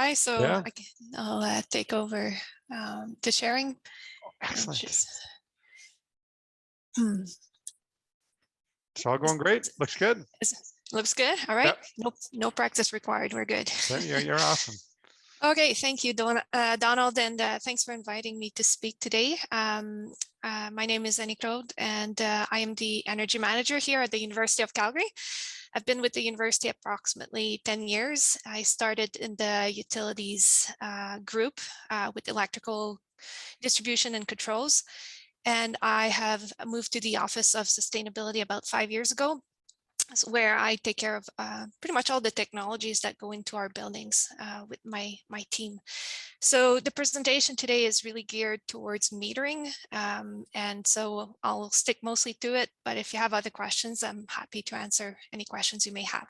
try. So Yeah. I'll take over the sharing. Excellent. Just, It's all going great. Looks good. looks good. All right. Yep. No practice required. We're good. You're awesome. Okay, thank you, Donald, and thanks for inviting me to speak today. My name is Annie Claude, and I am the Energy Manager here at the University of Calgary. I've been with the university approximately 10 years. I started in the utilities group with electrical distribution and controls, and I have moved to the Office of Sustainability about 5 years ago, where I take care of pretty much all the technologies that go into our buildings with my team. So the presentation today is really geared towards metering, and so I'll stick mostly to it, but if you have other questions, I'm happy to answer any questions you may have.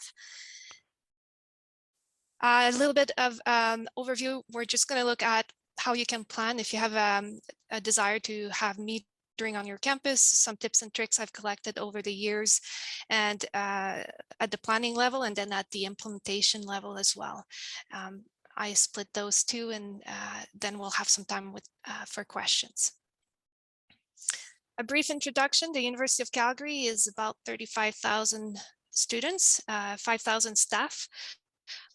A little bit of overview. We're just going to look at how you can plan if you have a desire to have metering on your campus, some tips and tricks I've collected over the years, and at the planning level, and then at the implementation level as well. I split those two, and then we'll have some time for questions. A brief introduction. The University of Calgary is about 35,000 students, 5,000 staff,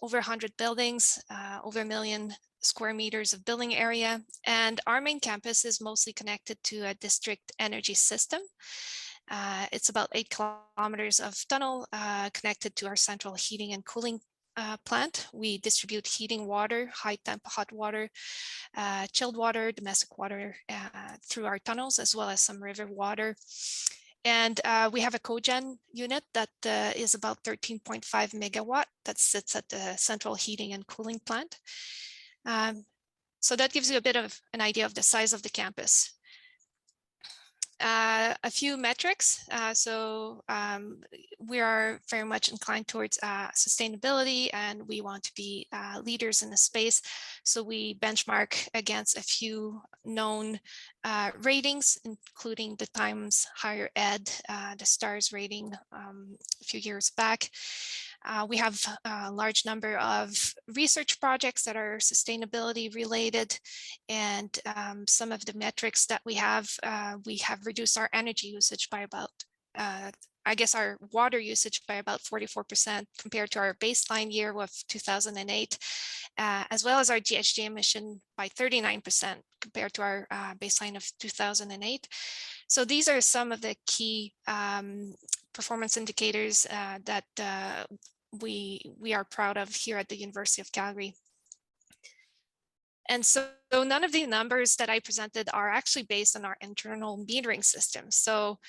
over 100 buildings, over 1 million square meters of building area. And our main campus is mostly connected to a district energy system. It's about 8 kilometers of tunnel connected to our central heating and cooling plant. We distribute heating water, high temp hot water, chilled water, domestic water through our tunnels, as well as some river water. And we have a cogen unit that is about 13.5 megawatt that sits at the central heating and cooling plant. So that gives you a bit of an idea of the size of the campus. A few metrics. We are very much inclined towards sustainability, and we want to be leaders in the space. So we benchmark against a few known ratings, including the Times Higher Ed, the STARS rating a few years back. We have a large number of research projects that are sustainability related, and some of the metrics that we have reduced our energy usage by about, our water usage by about 44% compared to our baseline year of 2008, as well as our GHG emission by 39% compared to our baseline of 2008. So these are some of the key performance indicators that we are proud of here at the University of Calgary. And so none of the numbers that I presented are actually based on our internal metering system. So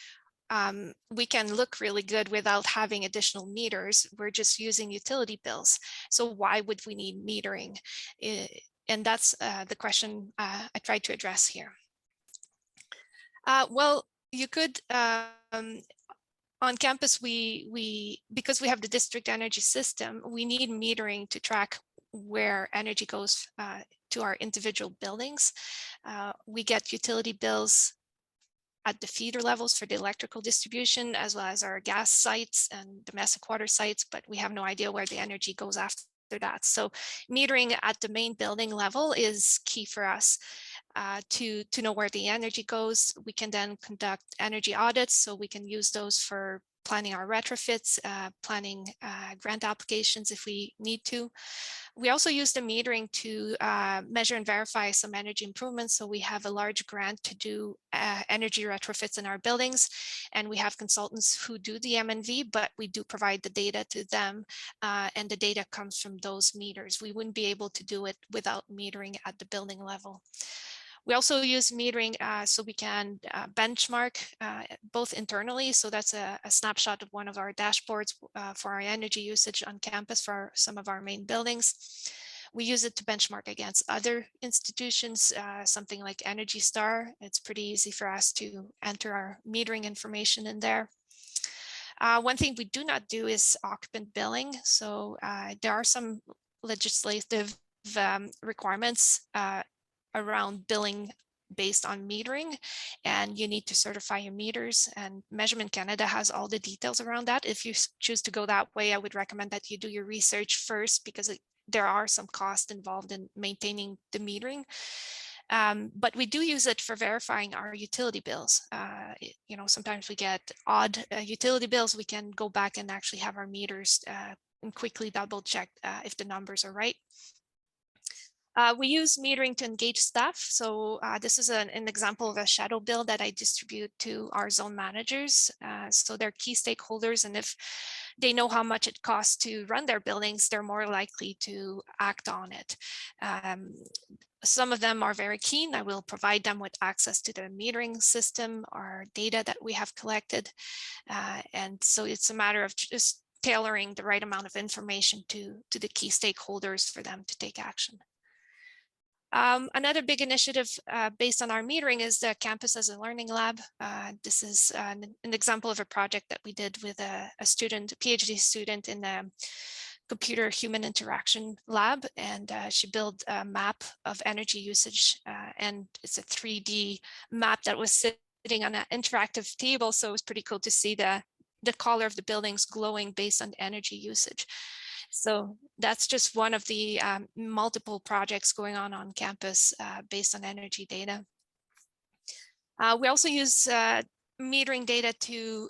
we can look really good without having additional meters. We're just using utility bills. So why would we need metering? And that's the question I tried to address here. Well, you could, on campus, because we have the district energy system, we need metering to track where energy goes to our individual buildings. We get utility bills at the feeder levels for the electrical distribution, as well as our gas sites and domestic water sites, but we have no idea where the energy goes after that. So metering at the main building level is key for us to know where the energy goes. We can then conduct energy audits, so we can use those for planning our retrofits, planning grant applications if we need to. We also use the metering to measure and verify some energy improvements. So we have a large grant to do energy retrofits in our buildings, and we have consultants who do the M&V, but we do provide the data to them, and the data comes from those meters. We wouldn't be able to do it without metering at the building level. We also use metering so we can benchmark both internally. So that's a snapshot of one of our dashboards for our energy usage on campus for some of our main buildings. We use it to benchmark against other institutions, something like Energy Star. It's pretty easy for us to enter our metering information in there. One thing we do not do is occupant billing. So there are some legislative requirements around billing based on metering, and you need to certify your meters, and Measurement Canada has all the details around that. If you choose to go that way, I would recommend that you do your research first, because there are some costs involved in maintaining the metering. But we do use it for verifying our utility bills. Sometimes we get odd utility bills. We can go back and actually have our meters and quickly double check if the numbers are right. We use metering to engage staff. So this is an example of a shadow bill that I distribute to our zone managers. So they're key stakeholders, and if they know how much it costs to run their buildings, they're more likely to act on it. Some of them are very keen. I will provide them with access to the metering system or data that we have collected. And so it's a matter of just tailoring the right amount of information to the key stakeholders for them to take action. Another big initiative based on our metering is the Campus as a Learning Lab. This is an example of a project that we did with a student, a PhD student in the computer human interaction lab, and she built a map of energy usage, and it's a 3D map that was sitting on an interactive table, so it was pretty cool to see the color of the buildings glowing based on energy usage. So that's just one of the multiple projects going on campus based on energy data. We also use metering data to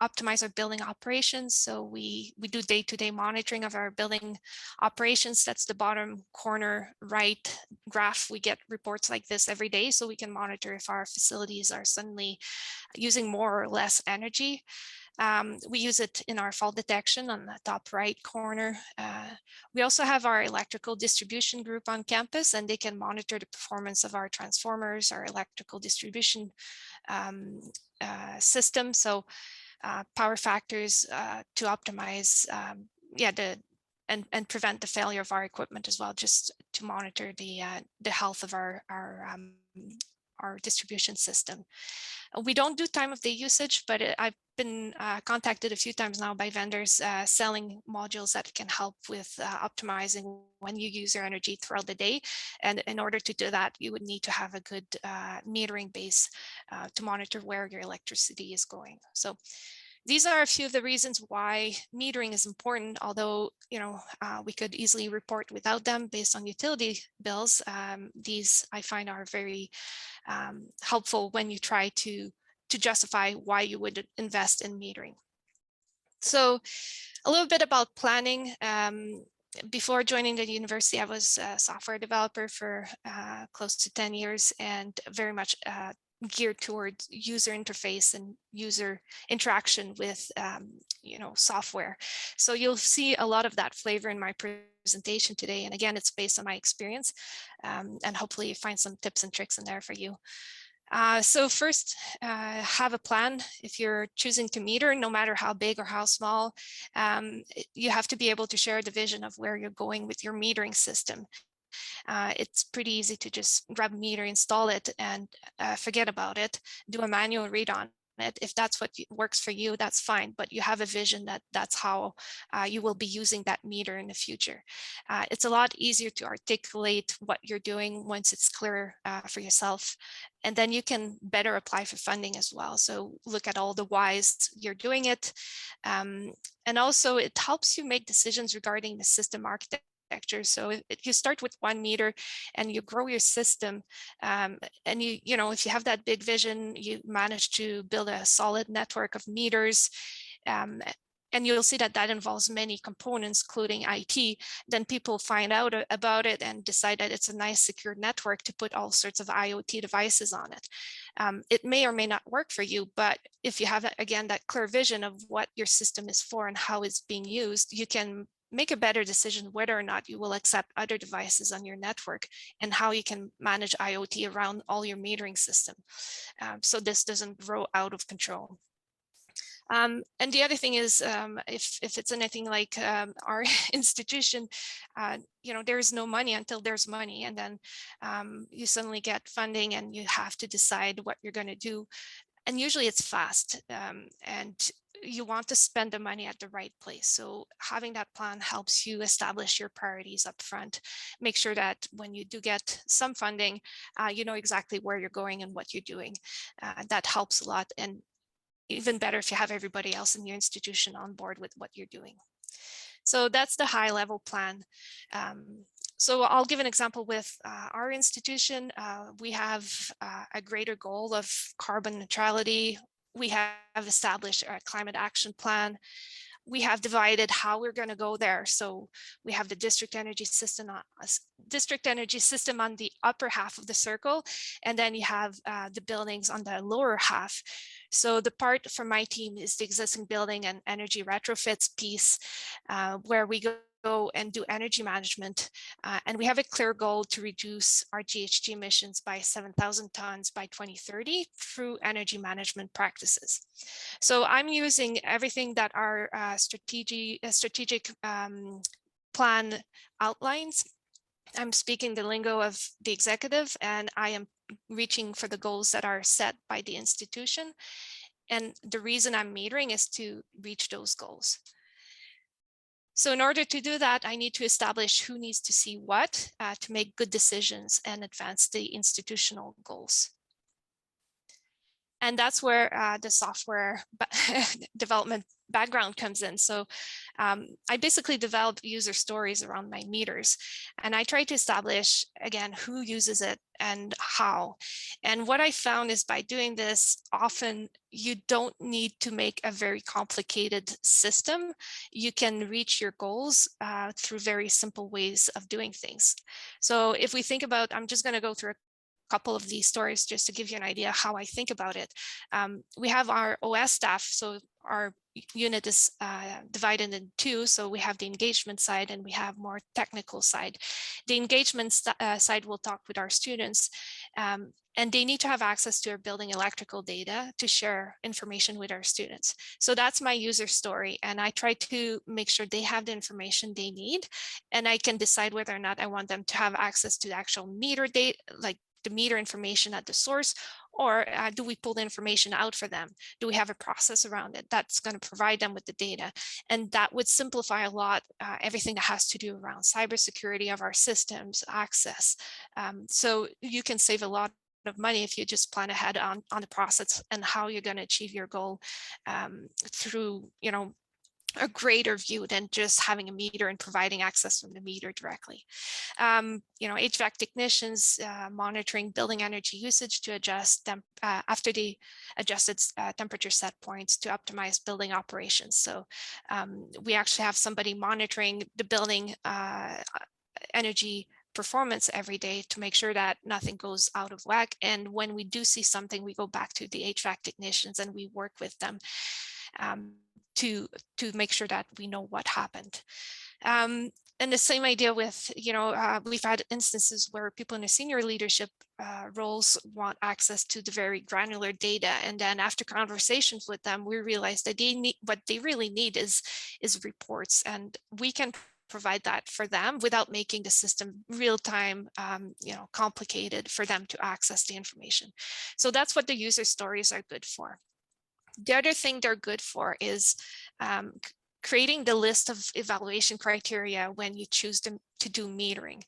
optimize our building operations. So we do day-to-day monitoring of our building operations. That's the bottom corner right graph. We get reports like this every day, so we can monitor if our facilities are suddenly using more or less energy. We use it in our fault detection on the top right corner. We also have our electrical distribution group on campus, and they can monitor the performance of our transformers, our electrical distribution system. So power factors to optimize, and prevent the failure of our equipment as well, just to monitor the health of our distribution system. We don't do time of day usage, but I've been contacted a few times now by vendors selling modules that can help with optimizing when you use your energy throughout the day. And in order to do that, you would need to have a good metering base to monitor where your electricity is going. So these are a few of the reasons why metering is important, although we could easily report without them based on utility bills. These I find are very helpful when you try to justify why you would invest in metering. So a little bit about planning. Before joining the university, I was a software developer for close to 10 years and very much geared towards user interface and user interaction with software. So you'll see a lot of that flavor in my presentation today. And again, it's based on my experience, and hopefully you find some tips and tricks in there for you. So first, have a plan. If you're choosing to meter, no matter how big or how small, you have to be able to share the vision of where you're going with your metering system. It's pretty easy to just grab a meter, install it, and forget about it. Do a manual read on it. If that's what works for you, that's fine, but you have a vision that that's how you will be using that meter in the future. It's a lot easier to articulate what you're doing once it's clear for yourself, and then you can better apply for funding as well. So look at all the whys you're doing it, and also it helps you make decisions regarding the system architecture. So if you start with 1 meter and you grow your system, and if you have that big vision, you manage to build a solid network of meters, and you'll see that that involves many components, including IT, then people find out about it and decide that it's a nice secure network to put all sorts of IoT devices on it. It may or may not work for you, but if you have, again, that clear vision of what your system is for and how it's being used, you can make a better decision whether or not you will accept other devices on your network and how you can manage IoT around all your metering system. So this doesn't grow out of control. And the other thing is, if it's anything like our institution, there's no money until there's money, and then you suddenly get funding and you have to decide what you're going to do. And usually it's fast, and you want to spend the money at the right place. So having that plan helps you establish your priorities up front. Make sure that when you do get some funding, you know exactly where you're going and what you're doing. That helps a lot. And even better if you have everybody else in your institution on board with what you're doing. So that's the high level plan. So I'll give an example with our institution. We have a greater goal of carbon neutrality. We have established a climate action plan. We have divided how we're going to go there. So we have the district energy system on the upper half of the circle, and then you have the buildings on the lower half. So the part for my team is the existing building and energy retrofits piece, where we go and do energy management. And we have a clear goal to reduce our GHG emissions by 7,000 tons by 2030 through energy management practices. So I'm using everything that our strategic plan outlines. I'm speaking the lingo of the executive, and I am reaching for the goals that are set by the institution. And the reason I'm metering is to reach those goals. So in order to do that, I need to establish who needs to see what to make good decisions and advance the institutional goals. And that's where the software development background comes in. So I basically develop user stories around my meters, and I try to establish, again, who uses it and how. And what I found is by doing this, often you don't need to make a very complicated system. You can reach your goals through very simple ways of doing things. So if we think about, I'm just going to go through a couple of these stories just to give you an idea how I think about it. We have our OS staff, so our unit is divided in two. So we have the engagement side and we have more technical side. The engagement side will talk with our students, and they need to have access to our building electrical data to share information with our students. So that's my user story, and I try to make sure they have the information they need, and I can decide whether or not I want them to have access to the actual meter data, like the meter information at the source, or do we pull the information out for them? Do we have a process around it that's going to provide them with the data? And that would simplify a lot everything that has to do around cybersecurity of our systems, access. So you can save a lot of money if you just plan ahead on the process and how you're going to achieve your goal through, a greater view than just having a meter and providing access from the meter directly. HVAC technicians monitoring building energy usage to adjust them after the adjusted temperature set points to optimize building operations. So we actually have somebody monitoring the building energy performance every day to make sure that nothing goes out of whack. And when we do see something, we go back to the HVAC technicians and we work with them to make sure that we know what happened. And the same idea with, we've had instances where people in the senior leadership roles want access to the very granular data. And then after conversations with them, we realized that what they really need is reports. And we can provide that for them without making the system real-time, complicated for them to access the information. So that's what the user stories are good for. The other thing they're good for is creating the list of evaluation criteria when you choose to do metering.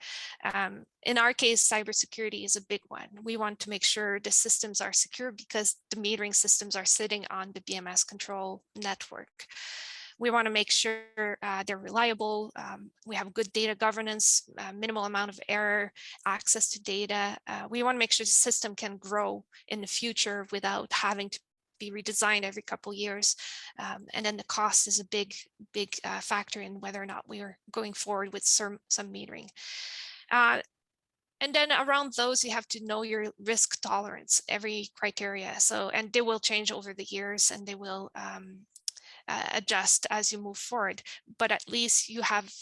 In our case, cybersecurity is a big one. We want to make sure the systems are secure because the metering systems are sitting on the BMS control network. We want to make sure they're reliable. We have good data governance, minimal amount of error, access to data. We want to make sure the system can grow in the future without having to be redesigned every couple of years. And then the cost is a big factor in whether or not we are going forward with some metering. And then around those, you have to know your risk tolerance, every criteria. So, and they will change over the years and they will adjust as you move forward, but at least you have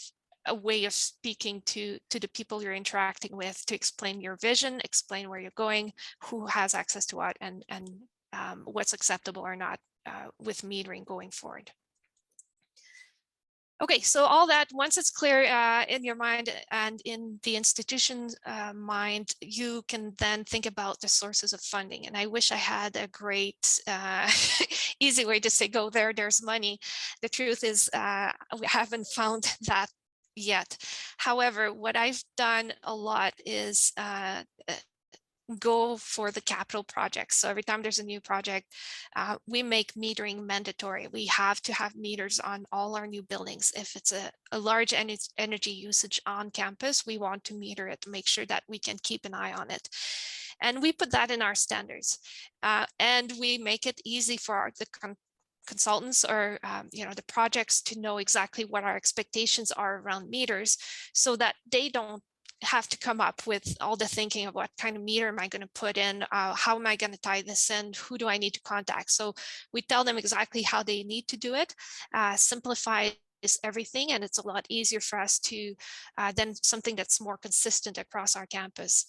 a way of speaking to the people you're interacting with to explain your vision, explain where you're going, who has access to what, and what's acceptable or not with metering going forward. Okay, so all that, once it's clear in your mind and in the institution's mind, you can then think about the sources of funding. And I wish I had a great, easy way to say, go there, there's money. The truth is, we haven't found that yet. However, what I've done a lot is go for the capital projects. So every time there's a new project, we make metering mandatory. We have to have meters on all our new buildings. If it's a large energy usage on campus, we want to meter it to make sure that we can keep an eye on it. And we put that in our standards, and we make it easy for the consultants or the projects to know exactly what our expectations are around meters, so that they don't have to come up with all the thinking of what kind of meter am I going to put in, how am I going to tie this in, who do I need to contact. So we tell them exactly how they need to do it, simplify everything, and it's a lot easier for us to then something that's more consistent across our campus.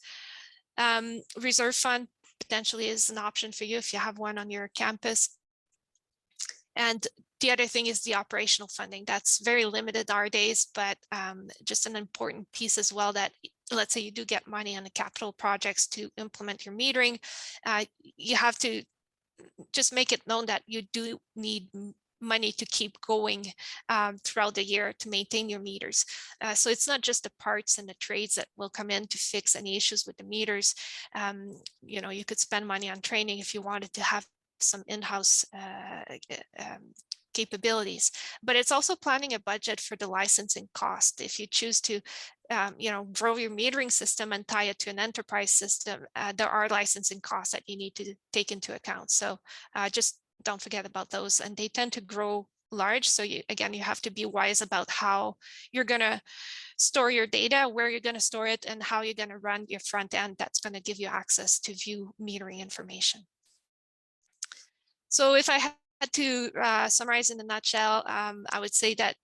Reserve fund potentially is an option for you if you have one on your campus. And the other thing is the operational funding. That's very limited nowadays, but just an important piece as well, that let's say you do get money on the capital projects to implement your metering, you have to just make it known that you do need money to keep going throughout the year to maintain your meters. So it's not just the parts and the trades that will come in to fix any issues with the meters. You could spend money on training if you wanted to have some in-house capabilities, but it's also planning a budget for the licensing cost. If you choose to grow your metering system and tie it to an enterprise system, there are licensing costs that you need to take into account. So just don't forget about those, and they tend to grow large. So you have to be wise about how you're going to store your data, where you're going to store it, and how you're going to run your front end that's going to give you access to view metering information. So if I had to summarize in a nutshell, I would say that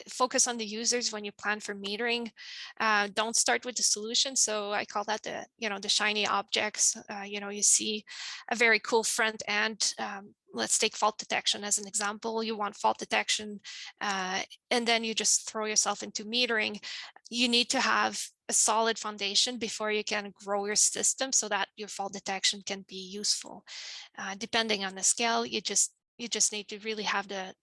focus on the users when you plan for metering. Don't start with the solution. So I call that the shiny objects. You see a very cool front end. Let's take fault detection as an example. You want fault detection, and then you just throw yourself into metering. You need to have a solid foundation before you can grow your system so that your fault detection can be useful. Depending on the scale, you just need to really have the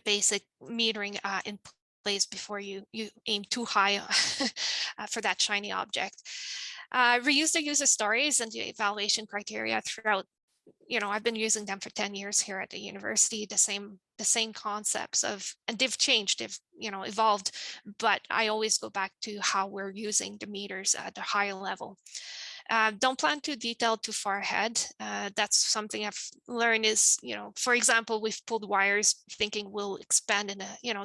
basic metering in place before you aim too high for that shiny object. Reuse the user stories and the evaluation criteria throughout. I've been using them for 10 years here at the university, the same concepts and they've changed, they've evolved, but I always go back to how we're using the meters at a higher level. Don't plan too detailed too far ahead. That's something I've learned is, for example, we've pulled wires thinking we'll expand in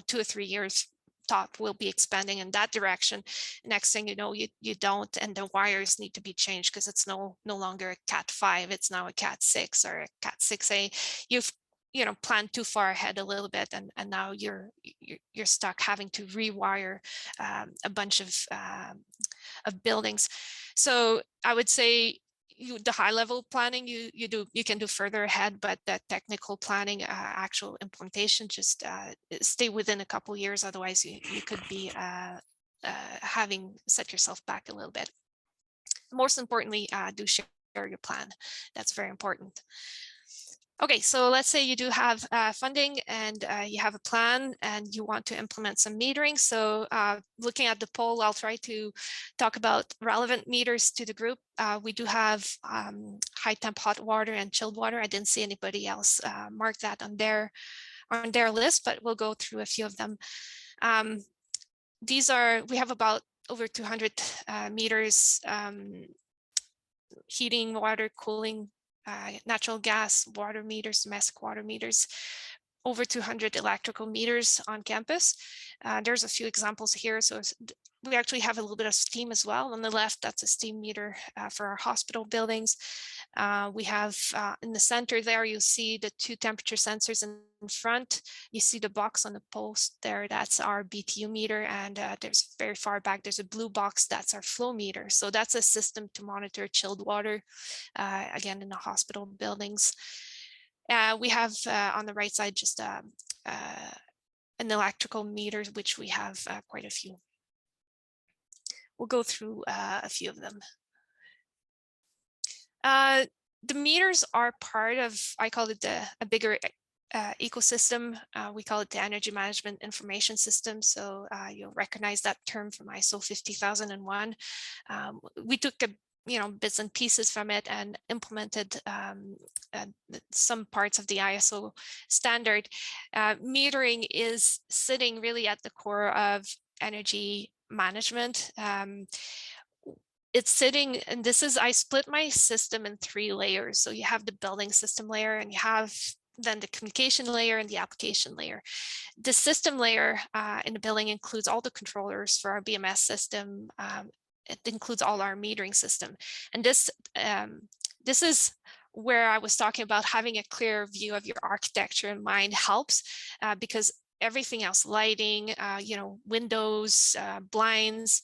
2 or 3 years. Top will be expanding in that direction. Next thing you know, you don't, and the wires need to be changed because it's no longer a Cat 5, it's now a Cat 6 or a Cat 6A. You've planned too far ahead a little bit, and now you're stuck having to rewire a bunch of buildings. So I would say the high level planning you can do further ahead, but that technical planning, actual implementation, just stay within a couple of years. Otherwise you could be having set yourself back a little bit. Most importantly, do share your plan. That's very important. Okay, so let's say you do have funding and you have a plan and you want to implement some metering. So looking at the poll, I'll try to talk about relevant meters to the group. We do have high temp hot water and chilled water. I didn't see anybody else mark that on their list, but we'll go through a few of them. We have about over 200 meters, heating, water, cooling, natural gas, water meters, domestic water meters, over 200 electrical meters on campus. There's a few examples here. So we actually have a little bit of steam as well. On the left, that's a steam meter for our hospital buildings. We have in the center there, you'll see the 2 temperature sensors in front. You see the box on the post there, that's our BTU meter. And there's very far back, there's a blue box, that's our flow meter. So that's a system to monitor chilled water, again, in the hospital buildings. We have on the right side just an electrical meter, which we have quite a few. We'll go through a few of them. The meters are part of, I call it a bigger ecosystem. We call it the Energy Management Information System. So you'll recognize that term from ISO 50001. We took bits and pieces from it and implemented some parts of the ISO standard. Metering is sitting really at the core of energy management. It's sitting, and I split my system in 3 layers. So you have the building system layer, and you have then the communication layer and the application layer. The system layer in the building includes all the controllers for our BMS system. It includes all our metering system. And this is where I was talking about having a clear view of your architecture in mind helps, because everything else, lighting, windows, blinds,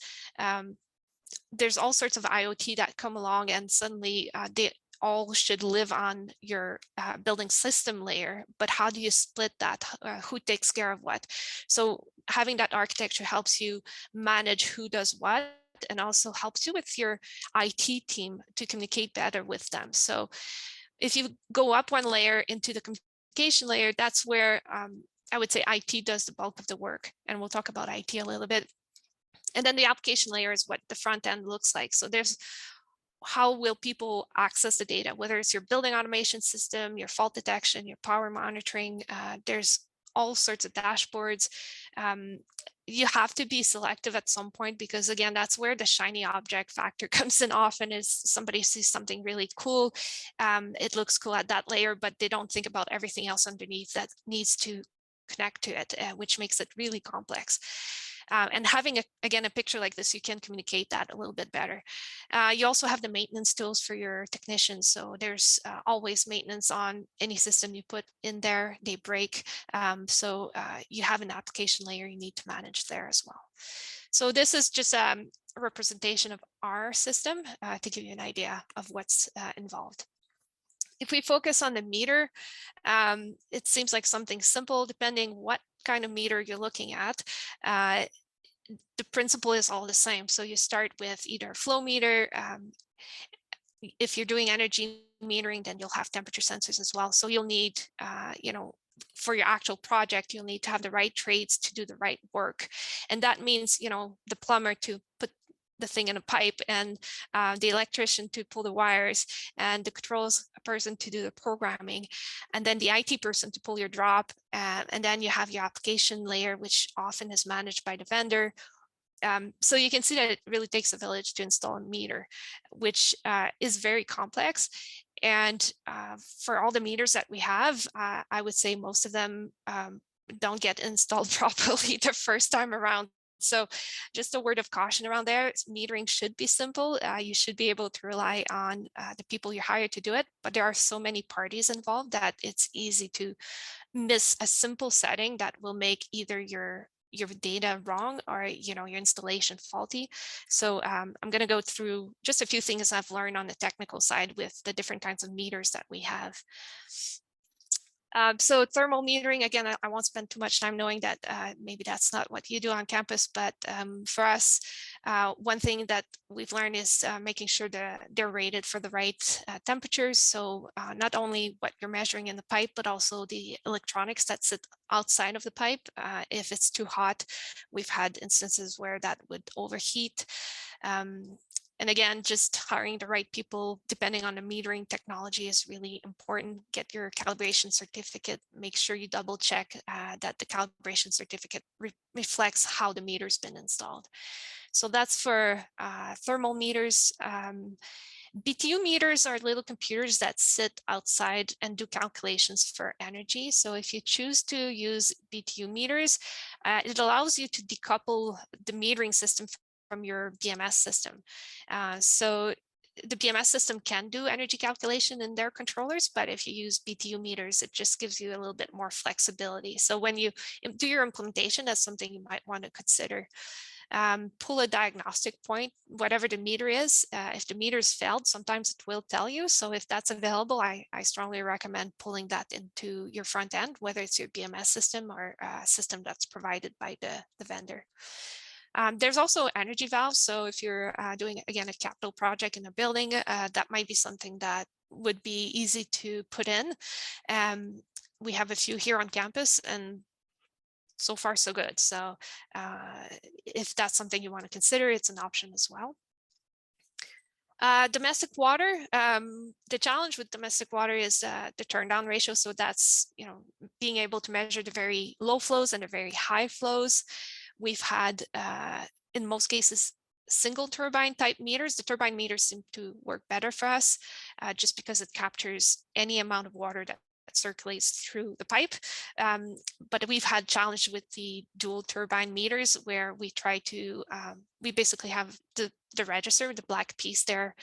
there's all sorts of IoT that come along, and suddenly they all should live on your building system layer. But how do you split that? Who takes care of what? So having that architecture helps you manage who does what, and also helps you with your IT team to communicate better with them. So if you go up 1 layer into the communication layer, that's where I would say IT does the bulk of the work. And we'll talk about IT a little bit. And then the application layer is what the front end looks like. So there's how will people access the data, whether it's your building automation system, your fault detection, your power monitoring. There's all sorts of dashboards. You have to be selective at some point, because again, that's where the shiny object factor comes in often. Is somebody sees something really cool, it looks cool at that layer, but they don't think about everything else underneath that needs to connect to it, which makes it really complex. And having again a picture like this, you can communicate that a little bit better. You also have the maintenance tools for your technicians. So there's always maintenance on any system you put in there. They break. So you have an application layer you need to manage there as well. So this is just a representation of our system to give you an idea of what's involved. If we focus on the meter, it seems like something simple, depending what kind of meter you're looking at. The principle is all the same. So you start with either a flow meter. If you're doing energy metering, then you'll have temperature sensors as well. So you'll need, for your actual project, you'll need to have the right trades to do the right work. And that means, the plumber to put the thing in a pipe, and the electrician to pull the wires, and the controls person to do the programming, and then the IT person to pull your drop, and then you have your application layer, which often is managed by the vendor. So you can see that it really takes a village to install a meter, which is very complex. And for all the meters that we have, I would say most of them don't get installed properly the first time around. So just a word of caution around there. Metering should be simple. You should be able to rely on the people you hire to do it, but there are so many parties involved that it's easy to miss a simple setting that will make either your data wrong or your installation faulty. So I'm going to go through just a few things I've learned on the technical side with the different kinds of meters that we have. So thermal metering, again, I won't spend too much time knowing that maybe that's not what you do on campus, but for us, one thing that we've learned is making sure that they're rated for the right temperatures. So not only what you're measuring in the pipe, but also the electronics that sit outside of the pipe. If it's too hot, we've had instances where that would overheat. And again, just hiring the right people, depending on the metering technology, is really important. Get your calibration certificate. Make sure you double check that the calibration certificate reflects how the meter's been installed. So that's for thermal meters. BTU meters are little computers that sit outside and do calculations for energy. So if you choose to use BTU meters, it allows you to decouple the metering system from your BMS system. So the BMS system can do energy calculation in their controllers, but if you use BTU meters, it just gives you a little bit more flexibility. So when you do your implementation, that's something you might want to consider. Pull a diagnostic point, whatever the meter is. If the meter's failed, sometimes it will tell you. So if that's available, I strongly recommend pulling that into your front end, whether it's your BMS system or a system that's provided by the vendor. There's also energy valves. So if you're doing, again, a capital project in a building, that might be something that would be easy to put in. We have a few here on campus, and so far so good. So if that's something you want to consider, it's an option as well. Domestic water, the challenge with domestic water is the turn down ratio. So that's, being able to measure the very low flows and the very high flows. We've had, in most cases, single turbine type meters. The turbine meters seem to work better for us just because it captures any amount of water that circulates through the pipe. But we've had challenge with the dual turbine meters where we try to, we basically have the register, the black piece there,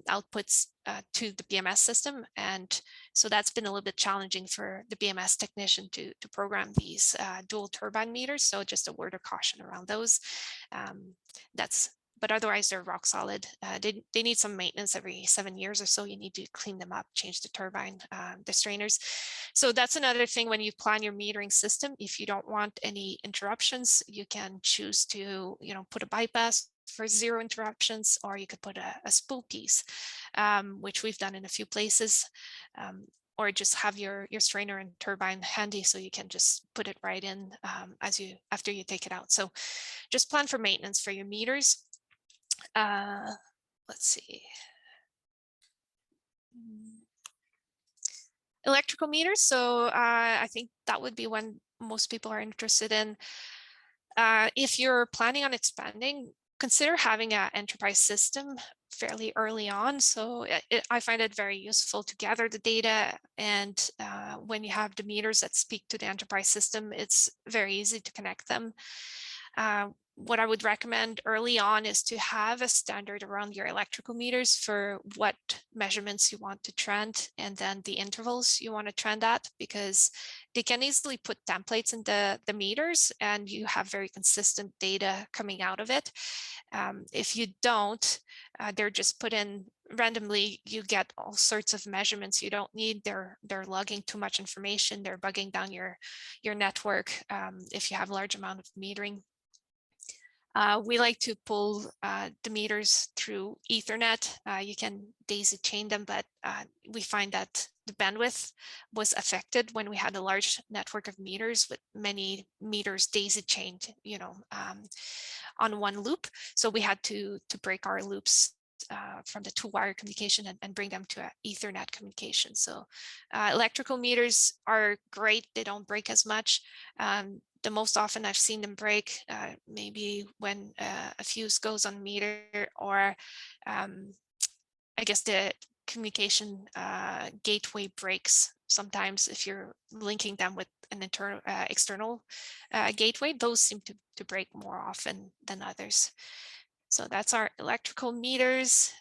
outputs to the BMS system. And so that's been a little bit challenging for the BMS technician to program these dual turbine meters. So just a word of caution around those. But otherwise they're rock solid. They need some maintenance every 7 years or so. You need to clean them up, change the turbine, the strainers. So that's another thing when you plan your metering system. If you don't want any interruptions, you can choose to, put a bypass for 0 interruptions, or you could put a spool piece, which we've done in a few places. Or just have your strainer and turbine handy so you can just put it right in after you take it out. So just plan for maintenance for your meters. Let's see. Electrical meters. So I think that would be one most people are interested in. If you're planning on expanding, consider having an enterprise system fairly early on. So I find it very useful to gather the data. And when you have the meters that speak to the enterprise system, it's very easy to connect them. What I would recommend early on is to have a standard around your electrical meters for what measurements you want to trend and then the intervals you want to trend at, because they can easily put templates in the meters and you have very consistent data coming out of it. If you don't, they're just put in randomly, you get all sorts of measurements you don't need. They're logging too much information. They're bugging down your network if you have a large amount of metering. We like to pull the meters through Ethernet. You can daisy chain them, but we find that the bandwidth was affected when we had a large network of meters with many meters daisy chained, on one loop. So we had to break our loops from the 2-wire communication and bring them to an Ethernet communication. So electrical meters are great. They don't break as much. The most often I've seen them break maybe when a fuse goes on meter, or I guess the communication gateway breaks sometimes if you're linking them with an external gateway. Those seem to break more often than others. So that's our electrical meters.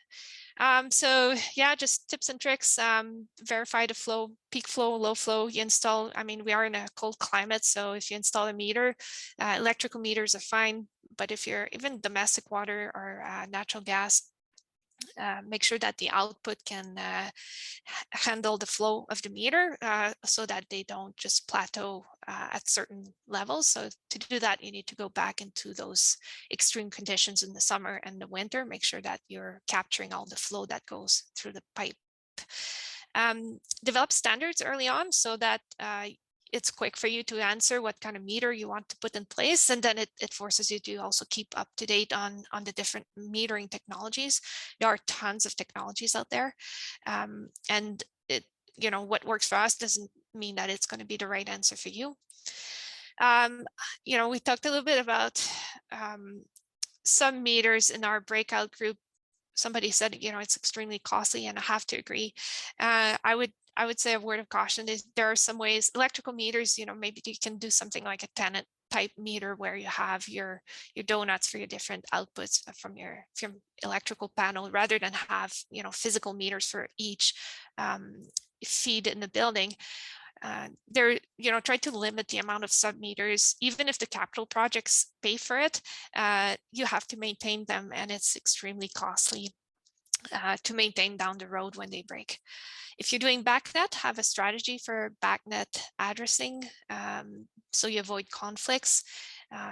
So yeah, just tips and tricks. Verify the flow, peak flow, low flow you install. I mean, we are in a cold climate, so if you install a meter, electrical meters are fine. But if you're even domestic water or natural gas, make sure that the output can handle the flow of the meter so that they don't just plateau at certain levels. So to do that, you need to go back into those extreme conditions in the summer and the winter. Make sure that you're capturing all the flow that goes through the pipe. Develop standards early on so that it's quick for you to answer what kind of meter you want to put in place. And then it forces you to also keep up to date on the different metering technologies. There are tons of technologies out there. And what works for us doesn't mean that it's going to be the right answer for you. We talked a little bit about some meters in our breakout group. Somebody said, it's extremely costly, and I have to agree. I would say a word of caution is there are some ways electrical meters, maybe you can do something like a tenant type meter where you have your donuts for your different outputs from your electrical panel, rather than have, physical meters for each feed in the building. Try to limit the amount of sub-meters. Even if the capital projects pay for it, you have to maintain them, and it's extremely costly to maintain down the road when they break. If you're doing BACnet, have a strategy for BACnet addressing so you avoid conflicts.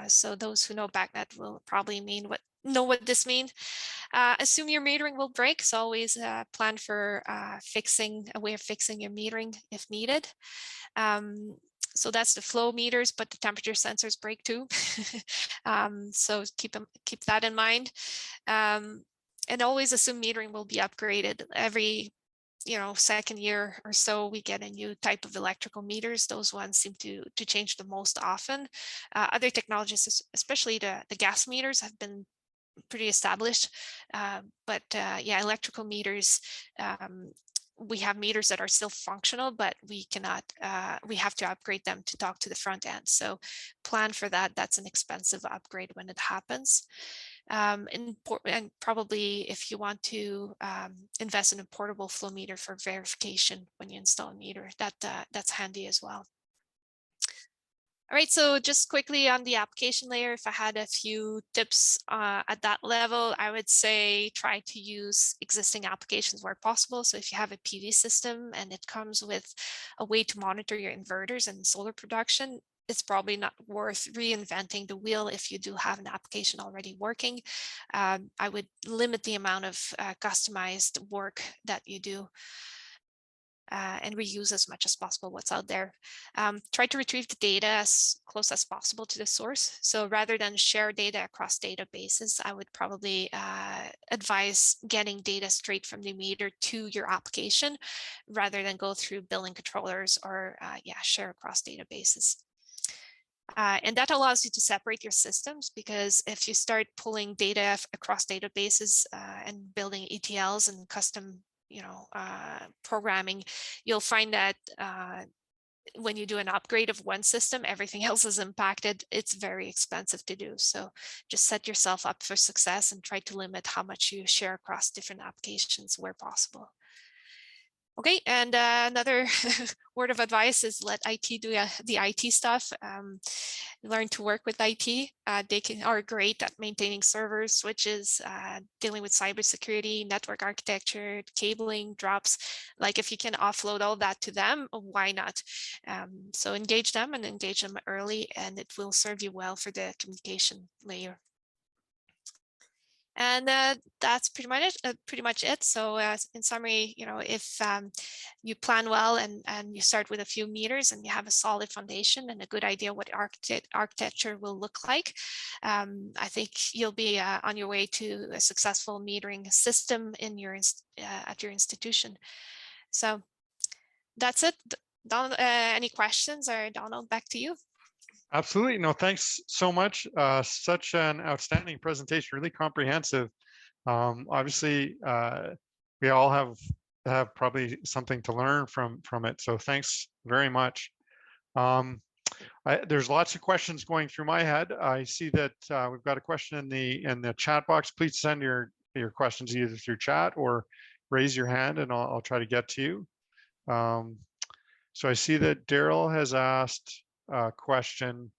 So those who know BACnet will probably know what this means. Assume your metering will break, so always plan for a way of fixing your metering if needed. So that's the flow meters, but the temperature sensors break too. So keep that in mind. And always assume metering will be upgraded every second year or so. We get a new type of electrical meters. Those ones seem to change the most often. Other technologies, especially the gas meters, have been pretty established. But yeah, electrical meters, we have meters that are still functional, but we cannot, we have to upgrade them to talk to the front end. So plan for that. That's an expensive upgrade when it happens. And probably if you want to invest in a portable flow meter for verification when you install a meter, that's handy as well. All right, so just quickly on the application layer, if I had a few tips at that level, I would say try to use existing applications where possible. So if you have a PV system and it comes with a way to monitor your inverters and solar production, it's probably not worth reinventing the wheel if you do have an application already working. I would limit the amount of customized work that you do. And reuse as much as possible what's out there. Try to retrieve the data as close as possible to the source. So rather than share data across databases, I would probably advise getting data straight from the meter to your application rather than go through billing controllers or share across databases. And that allows you to separate your systems, because if you start pulling data across databases and building ETLs and custom programming, you'll find that when you do an upgrade of one system, everything else is impacted. It's very expensive to do. So just set yourself up for success and try to limit how much you share across different applications where possible. Okay, and another word of advice is let IT do the IT stuff. Learn to work with IT. They are great at maintaining servers, switches, dealing with cybersecurity, network architecture, cabling, drops. Like if you can offload all that to them, why not? So engage them and engage them early, and it will serve you well for the communication layer. And that's pretty much it. So in summary, if you plan well and you start with a few meters and you have a solid foundation and a good idea what architecture will look like, I think you'll be on your way to a successful metering system in your at your institution. So that's it. Donald, any questions? Or Donald, back to you. Absolutely. No, thanks so much. Such an outstanding presentation, really comprehensive. Obviously, we all have probably something to learn from it. So thanks very much. There's lots of questions going through my head. I see that we've got a question in the chat box. Please send your questions either through chat or raise your hand, and I'll try to get to you. So I see that Daryl has asked a question: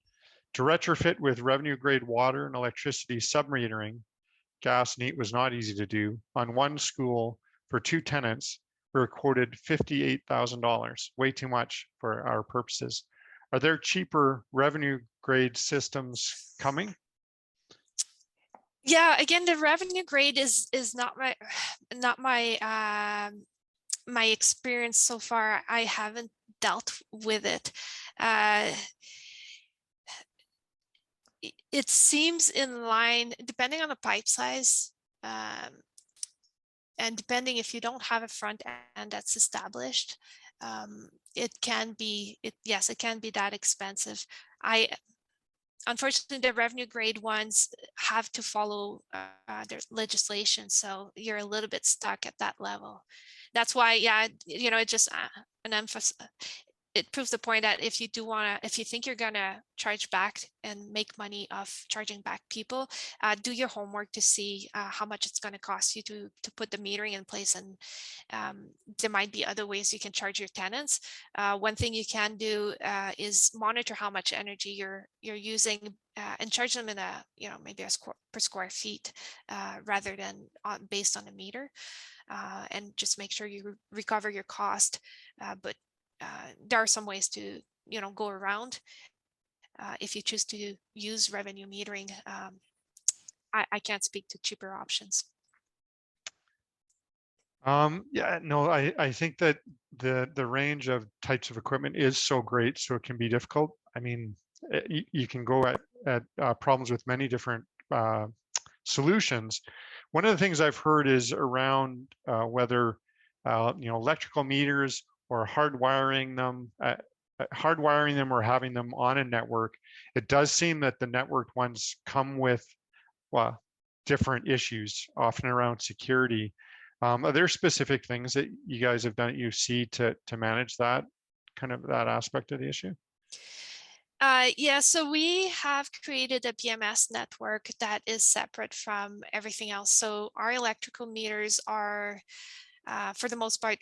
to retrofit with revenue grade water and electricity submetering, gas neat was not easy to do. On one school for 2 tenants, we were quoted $58,000, way too much for our purposes. Are there cheaper revenue grade systems coming? Yeah, again, the revenue grade is not my my experience so far. I haven't dealt with it. It seems in line, depending on the pipe size, and depending if you don't have a front end that's established, it can be that expensive. Unfortunately, the revenue grade ones have to follow their legislation, so you're a little bit stuck at that level. That's why, it just an emphasis. It proves the point that if you think you're gonna charge back and make money off charging back people, do your homework to see how much it's going to cost you to put the metering in place, and there might be other ways you can charge your tenants. One thing you can do is monitor how much energy you're using and charge them in a maybe per square feet rather than based on a meter, and just make sure you recover your cost, but there are some ways to go around if you choose to use revenue metering. I can't speak to cheaper options. Yeah, no, I think that the range of types of equipment is so great, so it can be difficult. I mean, you can go at problems with many different solutions. One of the things I've heard is around whether electrical meters or hardwiring them or having them on a network. It does seem that the networked ones come with, well, different issues, often around security. Are there specific things that you guys have done at UC to manage that that aspect of the issue? Yeah, so we have created a BMS network that is separate from everything else. So our electrical meters are, for the most part,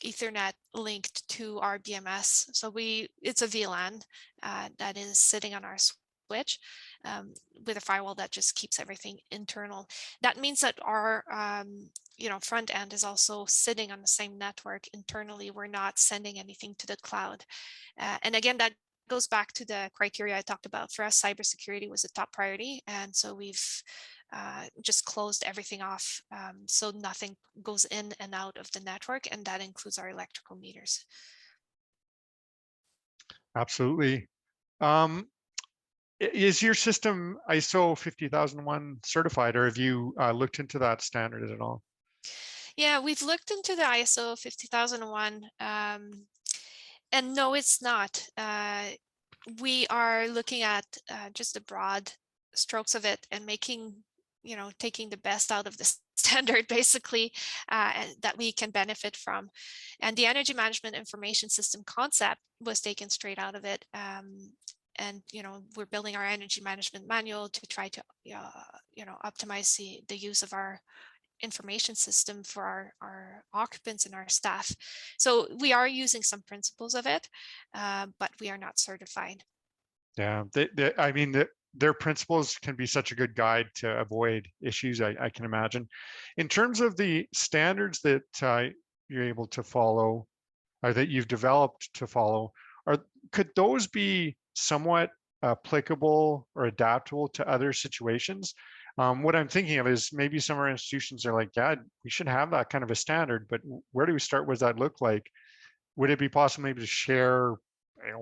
Ethernet linked to our BMS. So it's a VLAN that is sitting on our switch with a firewall that just keeps everything internal. That means that our front end is also sitting on the same network internally. We're not sending anything to the cloud. And again, that goes back to the criteria I talked about. For us, cybersecurity was a top priority. And so we've just closed everything off so nothing goes in and out of the network, and that includes our electrical meters. Absolutely. Is your system ISO 50001 certified, or have you looked into that standard at all? Yeah, we've looked into the ISO 50001, and no, it's not. We are looking at just the broad strokes of it and taking the best out of the standard, basically, that we can benefit from. And the energy management information system concept was taken straight out of it. And we're building our energy management manual to try to optimize the use of our information system for our occupants and our staff. So we are using some principles of it, but we are not certified. Yeah, I mean, their principles can be such a good guide to avoid issues, I can imagine. In terms of the standards that you're able to follow, or that you've developed to follow, could those be somewhat applicable or adaptable to other situations? What I'm thinking of is maybe some of our institutions are like, yeah, we should have that kind of a standard, but where do we start? What does that look like? Would it be possible maybe to share,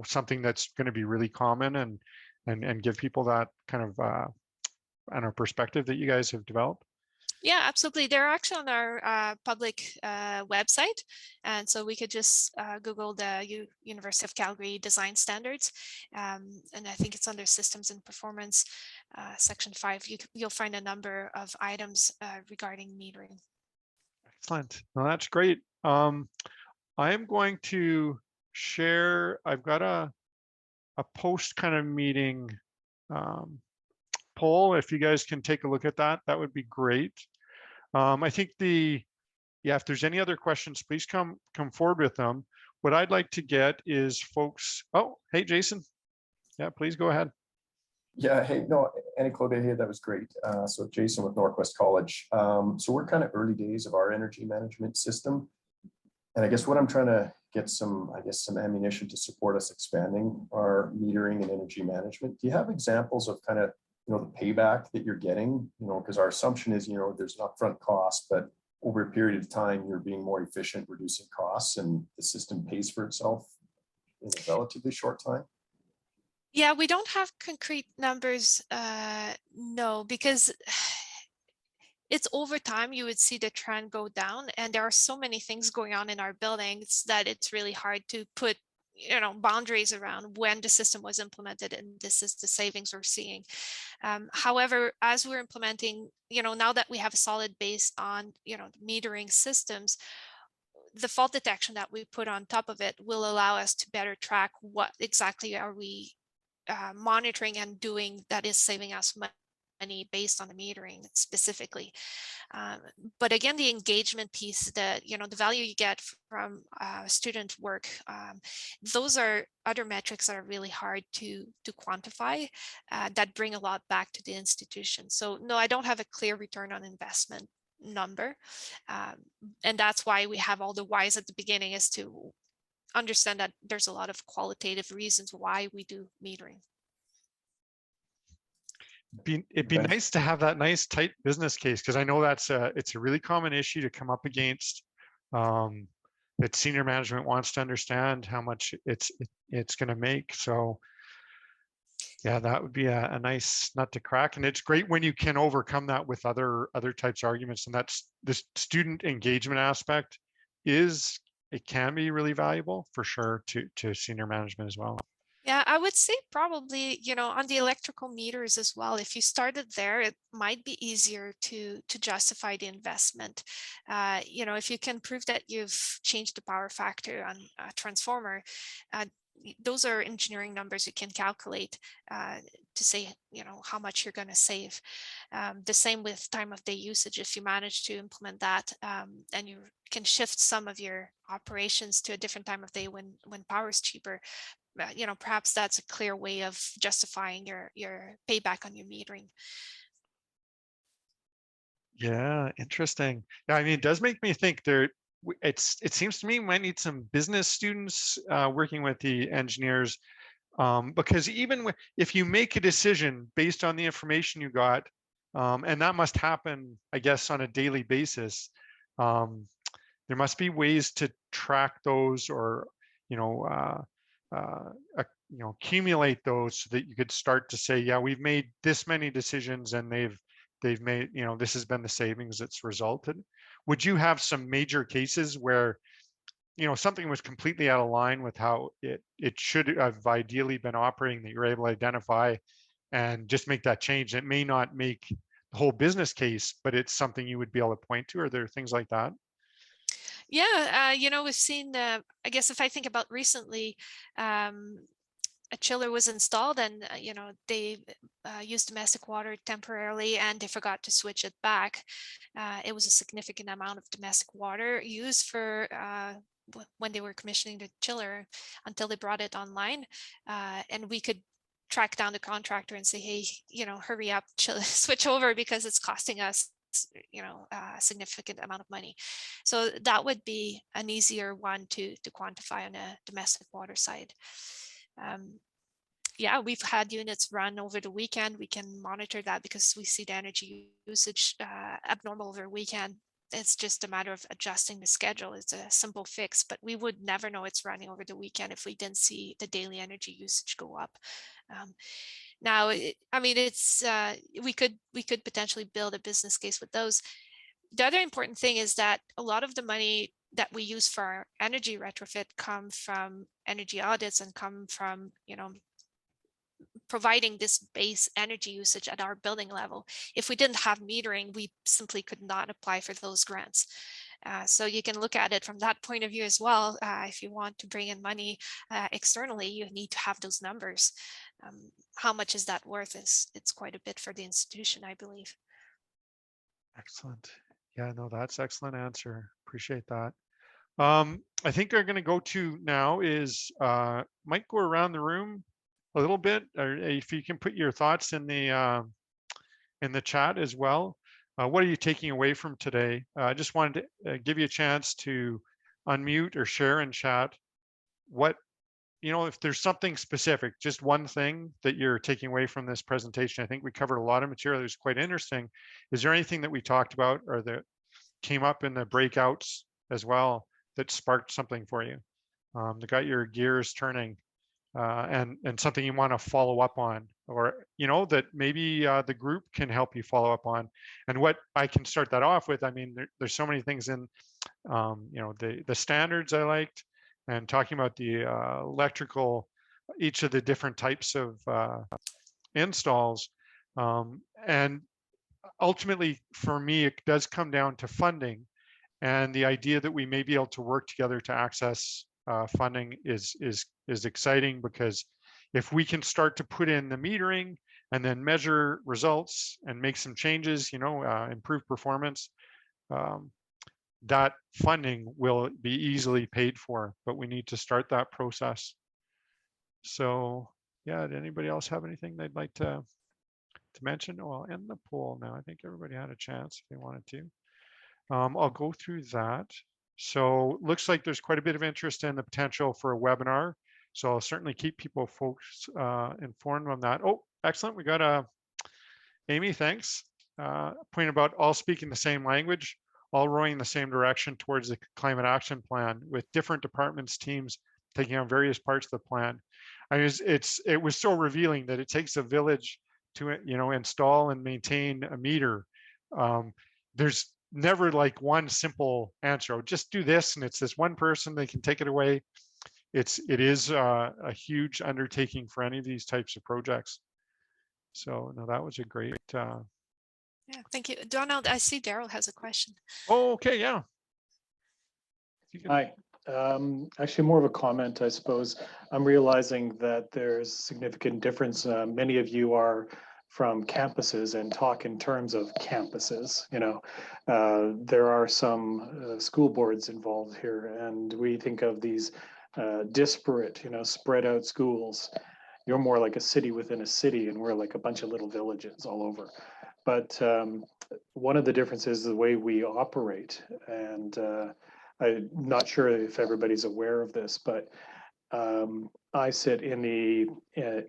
something that's going to be really common and give people that kind of perspective that you guys have developed? Yeah, absolutely. They're actually on our public website. And so we could just Google the University of Calgary design standards. And I think it's under systems and performance, section 5. You'll find a number of items regarding metering. Excellent. Well, that's great. I am going to share, I've got a post kind of meeting um, poll. If you guys can take a look at that, that would be great. I think if there's any other questions, please come forward with them. What I'd like to get is folks. Oh, hey, Jason. Yeah, please go ahead. Yeah, hey, no, Annie Claude, hey, that was great. So Jason with Northwest College. So we're kind of early days of our energy management system. And I guess what I'm trying to get some ammunition to support us expanding our metering and energy management. Do you have examples of kind of, the payback that you're getting, because our assumption is, there's an upfront cost, but over a period of time, you're being more efficient, reducing costs, and the system pays for itself in a relatively short time? Yeah, we don't have concrete numbers, no, because it's over time you would see the trend go down, and there are so many things going on in our buildings that it's really hard to put boundaries around when the system was implemented and this is the savings we're seeing. However, as we're implementing, now that we have a solid base on metering systems, the fault detection that we put on top of it will allow us to better track what exactly are we monitoring and doing that is saving us money based on the metering specifically. But again, the engagement piece, the value you get from student work, those are other metrics that are really hard to quantify, that bring a lot back to the institution. So no, I don't have a clear return on investment number, and that's why we have all the whys at the beginning, is to understand that there's a lot of qualitative reasons why we do metering. It'd be nice to have that nice tight business case, because I know it's a really common issue to come up against, that senior management wants to understand how much it's going to make. So Yeah, that would be a nice nut to crack. And it's great when you can overcome that with other types of arguments. And that's this student engagement aspect it can be really valuable for sure to senior management as well. Yeah, I would say probably, on the electrical meters as well. If you started there, it might be easier to justify the investment. If you can prove that you've changed the power factor on a transformer, those are engineering numbers you can calculate to say, how much you're going to save. The same with time of day usage. If you manage to implement that, and you can shift some of your operations to a different time of day when power is cheaper, perhaps that's a clear way of justifying your payback on your metering. Yeah, interesting. Yeah, I mean, it does make me think it seems to me we might need some business students working with the engineers, because even if you make a decision based on the information you got, and that must happen, I guess, on a daily basis, there must be ways to track those, or you know, accumulate those so that you could start to say, yeah, we've made this many decisions, and they've made, this has been the savings that's resulted. Would you have some major cases where something was completely out of line with how it should have ideally been operating, that you're able to identify and just make that change? It may not make the whole business case, but it's something you would be able to point to. Are there things like that? Yeah, we've seen, I guess if I think about recently, a chiller was installed, and they used domestic water temporarily, and they forgot to switch it back. It was a significant amount of domestic water used for when they were commissioning the chiller until they brought it online, and we could track down the contractor and say, hey, hurry up, switch over, because it's costing us a significant amount of money. So that would be an easier one to quantify on a domestic water side. Yeah, we've had units run over the weekend. We can monitor that because we see the energy usage abnormal over the weekend. It's just a matter of adjusting the schedule. It's a simple fix, but we would never know it's running over the weekend if we didn't see the daily energy usage go up. Now, it's we could potentially build a business case with those. The other important thing is that a lot of the money that we use for our energy retrofit come from energy audits and come from providing this base energy usage at our building level. If we didn't have metering, we simply could not apply for those grants. So you can look at it from that point of view as well. If you want to bring in money externally, you need to have those numbers. How much is that worth? It's quite a bit for the institution, I believe. Excellent. Yeah, no, that's excellent answer. Appreciate that. I think we're going to go to now is might go around the room a little bit, or if you can put your thoughts in the chat as well. What are you taking away from today? I just wanted to give you a chance to unmute or share in chat what, if there's something specific, just one thing that you're taking away from this presentation. I think we covered a lot of material that was quite interesting. Is there anything that we talked about or that came up in the breakouts as well that sparked something for you, that got your gears turning, and something you want to follow up on, or that maybe the group can help you follow up on? And what I can start that off with, I mean, there's so many things in the standards I liked, and talking about the electrical, each of the different types of installs, and ultimately for me it does come down to funding. And the idea that we may be able to work together to access funding is exciting, because if we can start to put in the metering and then measure results and make some changes, improve performance, that funding will be easily paid for, but we need to start that process. So yeah, did anybody else have anything they'd like to mention? Oh, I'll end the poll now. I think everybody had a chance if they wanted to. I'll go through that. So looks like there's quite a bit of interest in the potential for a webinar. So I'll certainly keep folks informed on that. Oh, excellent. We got Amy, thanks. Point about all speaking the same language, all rowing in the same direction towards the climate action plan, with different departments, teams taking on various parts of the plan. I mean, it was so revealing that it takes a village to, install and maintain a meter. There's never like one simple answer. Oh, just do this, and it's this one person, they can take it away. It is a huge undertaking for any of these types of projects. So no, that was a great. Yeah, thank you, Donald. I see Daryl has a question. Oh, okay, yeah. Hi. Actually, more of a comment, I suppose. I'm realizing that there's significant difference. Many of you are from campuses and talk in terms of campuses. There are some school boards involved here, and we think of these disparate, spread out schools. You're more like a city within a city, and we're like a bunch of little villages all over. But one of the differences is the way we operate, and I'm not sure if everybody's aware of this, but I sit in the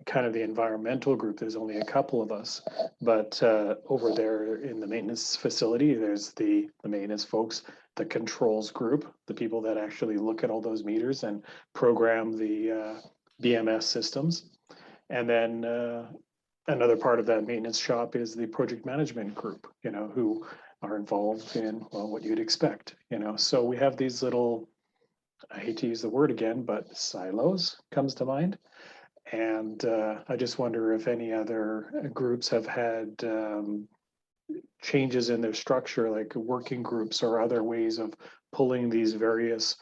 kind of the environmental group. There's only a couple of us, but over there in the maintenance facility, there's the maintenance folks, the controls group, the people that actually look at all those meters and program the BMS systems. And then another part of that maintenance shop is the project management group, who are involved in, well, what you'd expect, So we have these little, I hate to use the word again, but silos comes to mind. And I just wonder if any other groups have had changes in their structure, like working groups or other ways of pulling these various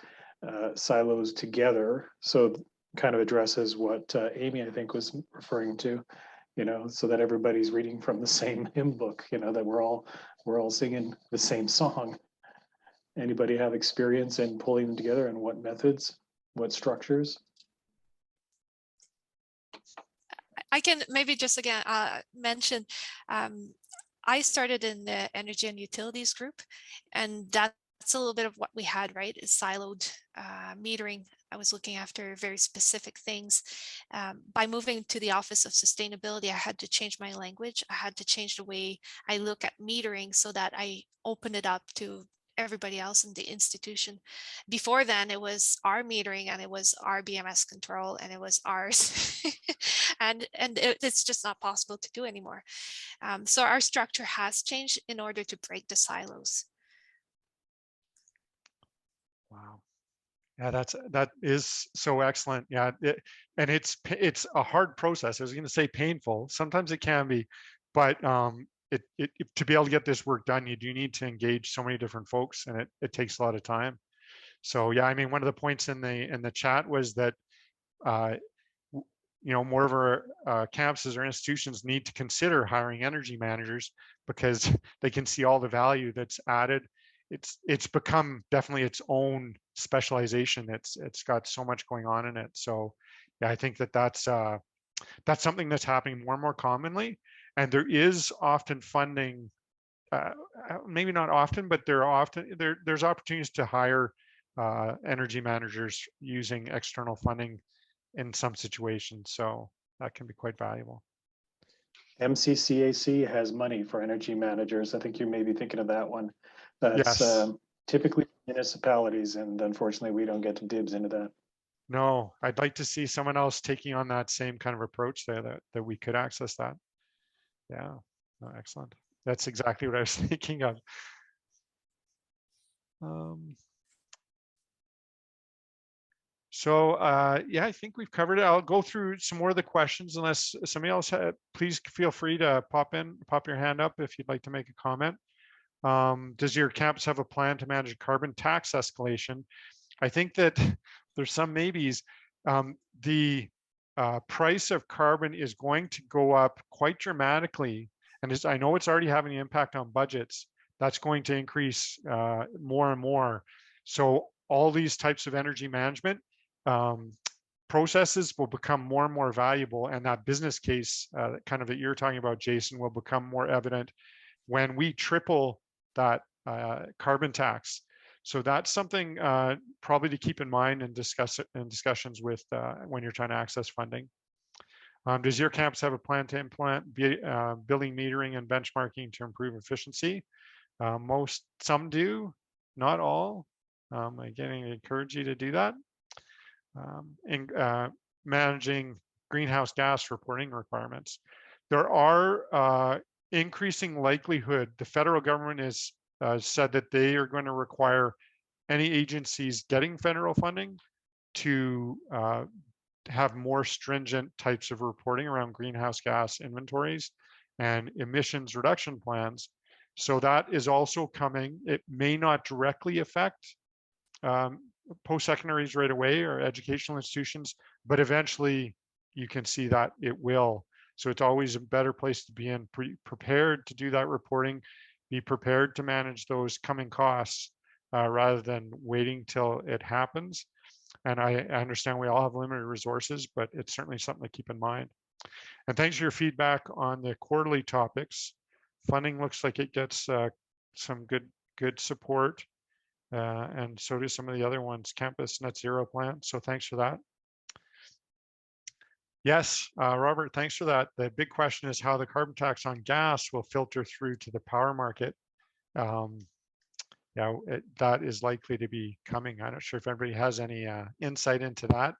silos together. So kind of addresses what Amy, I think, was referring to, so that everybody's reading from the same hymn book, that we're all singing the same song. Anybody have experience in pulling them together, and what methods, what structures? I can maybe just again mention, I started in the energy and utilities group, and that's a little bit of what we had, right? Is siloed metering. I was looking after very specific things. By moving to the Office of Sustainability, I had to change my language. I had to change the way I look at metering so that I open it up to everybody else in the institution. Before then, it was our metering and it was our BMS control and it was ours. and it's just not possible to do anymore. So our structure has changed in order to break the silos. Wow. Yeah, that is so excellent. Yeah, and it's a hard process. I was going to say painful. Sometimes it can be, but to be able to get this work done, you do need to engage so many different folks, and it takes a lot of time. So yeah, I mean, one of the points in the chat was that more of our campuses or institutions need to consider hiring energy managers because they can see all the value that's added. It's become definitely its own specialization. It's got so much going on in it. So yeah, I think that's something that's happening more and more commonly. And there is often funding, maybe not often, but there's opportunities to hire energy managers using external funding in some situations. So that can be quite valuable. MCCAC has money for energy managers. I think you may be thinking of that one. That's Yes. Typically municipalities, and unfortunately we don't get to dibs into that. No, I'd like to see someone else taking on that same kind of approach there, that we could access that. Yeah, oh, excellent. That's exactly what I was thinking of. So yeah, I think we've covered it. I'll go through some more of the questions unless somebody else please feel free to pop your hand up if you'd like to make a comment. Does your campus have a plan to manage carbon tax escalation? I think that there's some maybes. The price of carbon is going to go up quite dramatically. And I know it's already having an impact on budgets. That's going to increase more and more. So all these types of energy management processes will become more and more valuable. And that business case kind of that you're talking about, Jason, will become more evident when we triple that carbon tax. So that's something probably to keep in mind and discuss it in discussions with when you're trying to access funding. Does your campus have a plan to implement billing, metering, and benchmarking to improve efficiency? Some do, not all. Again, I encourage you to do that. in managing greenhouse gas reporting requirements. There are increasing likelihood, the federal government has said that they are going to require any agencies getting federal funding to have more stringent types of reporting around greenhouse gas inventories and emissions reduction plans. So that is also coming. It may not directly affect post-secondaries right away or educational institutions, but eventually you can see that it will. So it's always a better place to be in, prepared to do that reporting, be prepared to manage those coming costs rather than waiting till it happens. And I understand we all have limited resources, but it's certainly something to keep in mind. And thanks for your feedback on the quarterly topics. Funding looks like it gets some good support. And so do some of the other ones, campus net zero plan. So thanks for that. Yes, Robert, thanks for that. The big question is how the carbon tax on gas will filter through to the power market. Yeah, that is likely to be coming. I'm not sure if everybody has any insight into that,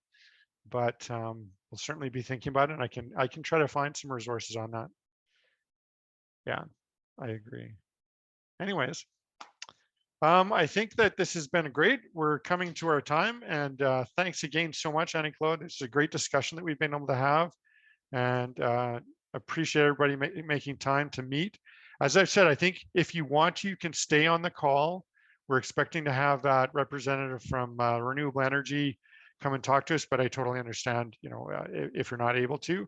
but we'll certainly be thinking about it. And I can try to find some resources on that. Yeah, I agree. Anyways, I think that this has been great. We're coming to our time, and thanks again so much, Annie-Claude. It's a great discussion that we've been able to have, and appreciate everybody making time to meet. As I've said, I think if you want to, you can stay on the call. We're expecting to have that representative from renewable energy come and talk to us, but I totally understand, you know, if you're not able to.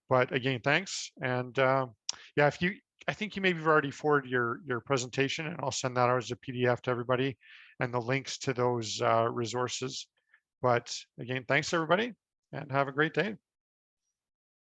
But again, thanks. And yeah, I think you maybe have already forwarded your presentation, and I'll send that out as a PDF to everybody and the links to those resources. But again, thanks everybody, and have a great day.